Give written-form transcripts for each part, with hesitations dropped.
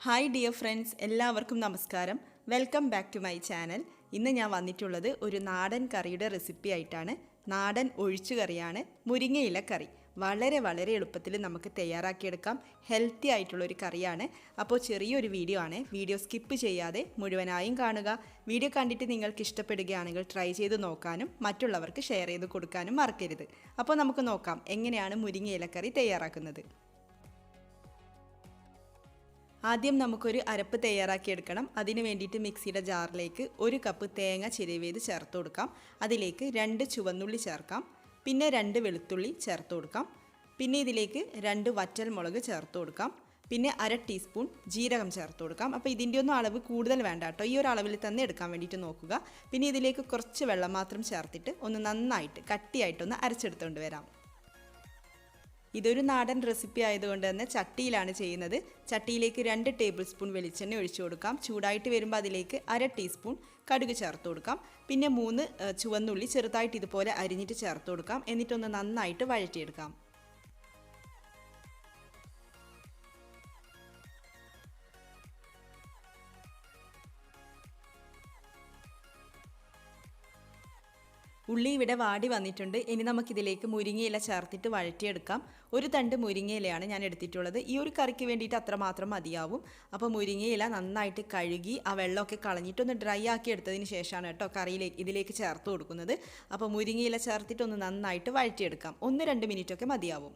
Hi dear friends, എല്ലാവർക്കും നമസ്കാരം. Welcome back to my channel. ഇന്ന് ഞാൻ വന്നിട്ടുള്ളത് ഒരു നാടൻ കറിയുടെ റെസിപ്പി ആയിട്ടാണ്. നാടൻ ഒഴിച്ചുകറിയാണ് മുരിങ്ങയില കറി. വളരെ എളുപ്പത്തിൽ നമുക്ക് തയ്യാറാക്കിയെടുക്കാം. ഹെൽത്തി ആയിട്ടുള്ളൊരു കറിയാണ്. അപ്പോൾ ചെറിയൊരു വീഡിയോ ആണ്. വീഡിയോ സ്കിപ്പ് ചെയ്യാതെ മുഴുവനായും കാണുക. വീഡിയോ കണ്ടിട്ട് നിങ്ങൾക്ക് ഇഷ്ടപ്പെടുകയാണെങ്കിൽ ട്രൈ ചെയ്ത് നോക്കാനും മറ്റുള്ളവർക്ക് ഷെയർ ചെയ്ത് കൊടുക്കാനും മറക്കരുത്. അപ്പോൾ നമുക്ക് നോക്കാം എങ്ങനെയാണ് മുരിങ്ങയില കറി തയ്യാറാക്കുന്നത്. ആദ്യം നമുക്കൊരു അരപ്പ് തയ്യാറാക്കിയെടുക്കണം. അതിന് വേണ്ടിയിട്ട് മിക്സിയുടെ ജാറിലേക്ക് 1 കപ്പ് തേങ്ങ ചിരവിയത് ചേർത്ത് കൊടുക്കാം. അതിലേക്ക് 2 ചുവന്നുള്ളി ചേർക്കാം. പിന്നെ 2 വെളുത്തുള്ളി ചേർത്ത് കൊടുക്കാം. പിന്നെ ഇതിലേക്ക് 2 വറ്റൽമുളക് ചേർത്ത് കൊടുക്കാം. പിന്നെ 1/2 ടീസ്പൂൺ ജീരകം ചേർത്ത് കൊടുക്കാം. അപ്പോൾ ഇതിൻ്റെ ഒന്നും അളവ് കൂടുതൽ വേണ്ട കേട്ടോ, ഈ ഒരു അളവിൽ തന്നെ എടുക്കാൻ വേണ്ടിയിട്ട് നോക്കുക. പിന്നെ ഇതിലേക്ക് കുറച്ച് വെള്ളം മാത്രം ചേർത്തിട്ട് ഒന്ന് നന്നായിട്ട് കട്ടിയായിട്ടൊന്ന് അരച്ചെടുത്തുകൊണ്ട് വരാം. ഇതൊരു നാടൻ റെസിപ്പി ആയതുകൊണ്ട് തന്നെ ചട്ടിയിലാണ് ചെയ്യുന്നത്. ചട്ടിയിലേക്ക് 2 ടേബിൾ സ്പൂൺ വെളിച്ചെണ്ണ ഒഴിച്ചു കൊടുക്കാം. ചൂടായിട്ട് വരുമ്പോൾ അതിലേക്ക് 1/2 ടീസ്പൂൺ കടുക് ചേർത്ത് കൊടുക്കാം. പിന്നെ 3 ചുവന്നുള്ളി ചെറുതായിട്ട് ഇതുപോലെ അരിഞ്ഞിട്ട് ചേർത്ത് കൊടുക്കാം. എന്നിട്ടൊന്ന് നന്നായിട്ട് വഴറ്റിയെടുക്കാം. ഉള്ളി ഇവിടെ വാടി വന്നിട്ടുണ്ട്. ഇനി നമുക്കിതിലേക്ക് മുരിങ്ങയില ചേർത്തിട്ട് വഴറ്റിയെടുക്കാം. 1 തണ്ട് മുരിങ്ങയിലയാണ് ഞാൻ എടുത്തിട്ടുള്ളത്. ഈ ഒരു കറിക്ക് വേണ്ടിയിട്ട് അത്രമാത്രം മതിയാവും. അപ്പോൾ മുരിങ്ങയില നന്നായിട്ട് കഴുകി ആ വെള്ളമൊക്കെ കളഞ്ഞിട്ടൊന്ന് ഡ്രൈ ആക്കി എടുത്തതിന് ശേഷമാണ് കേട്ടോ ഇതിലേക്ക് ചേർത്ത് കൊടുക്കുന്നത്. അപ്പോൾ മുരിങ്ങയില ചേർത്തിട്ടൊന്ന് നന്നായിട്ട് വഴറ്റിയെടുക്കാം. 1-2 മിനിറ്റൊക്കെ മതിയാവും.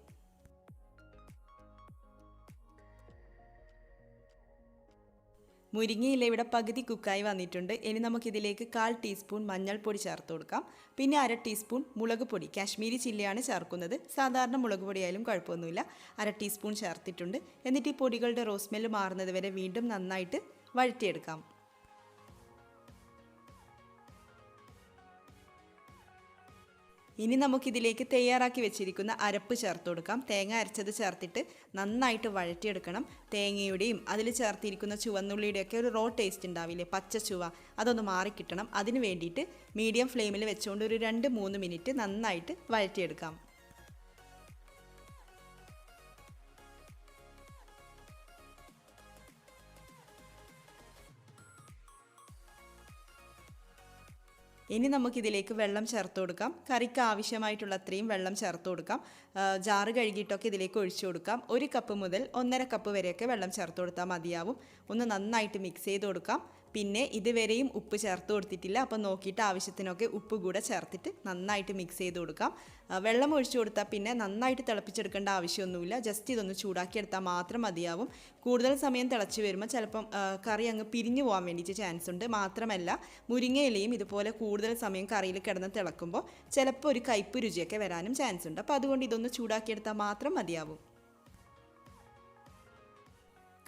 മുരിങ്ങയില ഇവിടെ പകുതി കുക്കായി വന്നിട്ടുണ്ട്. ഇനി നമുക്കിതിലേക്ക് 1/4 ടീസ്പൂൺ മഞ്ഞൾപ്പൊടി ചേർത്ത് കൊടുക്കാം. പിന്നെ 1/2 ടീസ്പൂൺ മുളക് പൊടി, കാശ്മീരി ചില്ലിയാണ് ചേർക്കുന്നത്. സാധാരണ മുളക് പൊടിയായാലും കുഴപ്പമൊന്നുമില്ല. 1/2 ടീസ്പൂൺ ചേർത്തിട്ടുണ്ട്. എന്നിട്ട് ഈ പൊടികളുടെ റോസ്മെല്ല് മാറുന്നത് വരെ വീണ്ടും നന്നായിട്ട് വഴറ്റിയെടുക്കാം. ഇനി നമുക്കിതിലേക്ക് തയ്യാറാക്കി വെച്ചിരിക്കുന്ന അരപ്പ് ചേർത്ത് കൊടുക്കാം. തേങ്ങ അരച്ചത് ചേർത്തിട്ട് നന്നായിട്ട് വഴറ്റിയെടുക്കണം. തേങ്ങയുടെയും അതിൽ ചേർത്തിരിക്കുന്ന ചുവന്നുള്ളിയുടെയൊക്കെ ഒരു റോ ടേസ്റ്റ് ഉണ്ടാവില്ലേ, പച്ച ചുവ, അതൊന്ന് മാറിക്കിട്ടണം. അതിന് വേണ്ടിയിട്ട് മീഡിയം ഫ്ലെയിമിൽ വെച്ചുകൊണ്ട് ഒരു 2-3 മിനിറ്റ് നന്നായിട്ട് വഴറ്റിയെടുക്കാം. ഇനി നമുക്കിതിലേക്ക് വെള്ളം ചേർത്ത് കൊടുക്കാം. കറിക്ക് ആവശ്യമായിട്ടുള്ള അത്രയും വെള്ളം ചേർത്ത് കൊടുക്കാം. ജാറ് കഴുകിയിട്ടൊക്കെ ഇതിലേക്ക് ഒഴിച്ചു കൊടുക്കാം. 1 കപ്പ് മുതൽ 1.5 കപ്പ് വരെയൊക്കെ വെള്ളം ചേർത്ത് കൊടുത്താൽ മതിയാവും. ഒന്ന് നന്നായിട്ട് മിക്സ് ചെയ്ത് കൊടുക്കാം. പിന്നെ ഇതുവരെയും ഉപ്പ് ചേർത്ത് കൊടുത്തിട്ടില്ല. അപ്പോൾ നോക്കിയിട്ട് ആവശ്യത്തിനൊക്കെ ഉപ്പ് കൂടെ ചേർത്തിട്ട് നന്നായിട്ട് മിക്സ് ചെയ്ത് കൊടുക്കാം. വെള്ളം ഒഴിച്ചു കൊടുത്താൽ പിന്നെ നന്നായിട്ട് തിളപ്പിച്ചെടുക്കേണ്ട ആവശ്യമൊന്നുമില്ല. ജസ്റ്റ് ഇതൊന്ന് ചൂടാക്കിയെടുത്താൽ മാത്രം മതിയാവും. കൂടുതൽ സമയം തിളച്ച് വരുമ്പോൾ ചിലപ്പം കറി അങ്ങ് പിരിഞ്ഞു പോകാൻ വേണ്ടിയിട്ട് ചാൻസ് ഉണ്ട്. മാത്രമല്ല മുരിങ്ങയിലയും ഇതുപോലെ കൂടുതൽ സമയം കറിയിൽ കിടന്ന് തിളക്കുമ്പോൾ ചിലപ്പോൾ ഒരു കയ്പ്പ് രുചിയൊക്കെ വരാനും ചാൻസ് ഉണ്ട്. അപ്പോൾ അതുകൊണ്ട് ഇതൊന്ന് ചൂടാക്കിയെടുത്താൽ മാത്രം മതിയാവും.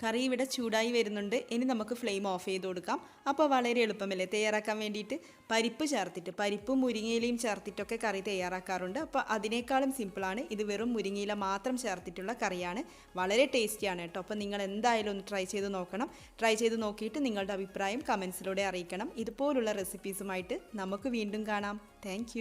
കറി ഇവിടെ ചൂടായി വരുന്നുണ്ട്. ഇനി നമുക്ക് ഫ്ലെയിം ഓഫ് ചെയ്ത് കൊടുക്കാം. അപ്പോൾ വളരെ എളുപ്പമല്ലേ തയ്യാറാക്കാൻ വേണ്ടിയിട്ട്. പരിപ്പ് ചേർത്തിട്ട്, പരിപ്പും മുരിങ്ങയിലയും ചേർത്തിട്ടൊക്കെ കറി തയ്യാറാക്കാറുണ്ട്. അപ്പോൾ അതിനേക്കാളും സിമ്പിളാണ്. ഇത് വെറും മുരിങ്ങയില മാത്രം ചേർത്തിട്ടുള്ള കറിയാണ്. വളരെ ടേസ്റ്റിയാണ് കേട്ടോ. അപ്പോൾ നിങ്ങൾ എന്തായാലും ഒന്ന് ട്രൈ ചെയ്ത് നോക്കണം. ട്രൈ ചെയ്ത് നോക്കിയിട്ട് നിങ്ങളുടെ അഭിപ്രായം കമൻസിലൂടെ അറിയിക്കണം. ഇതുപോലുള്ള റെസിപ്പീസുമായിട്ട് നമുക്ക് വീണ്ടും കാണാം. താങ്ക്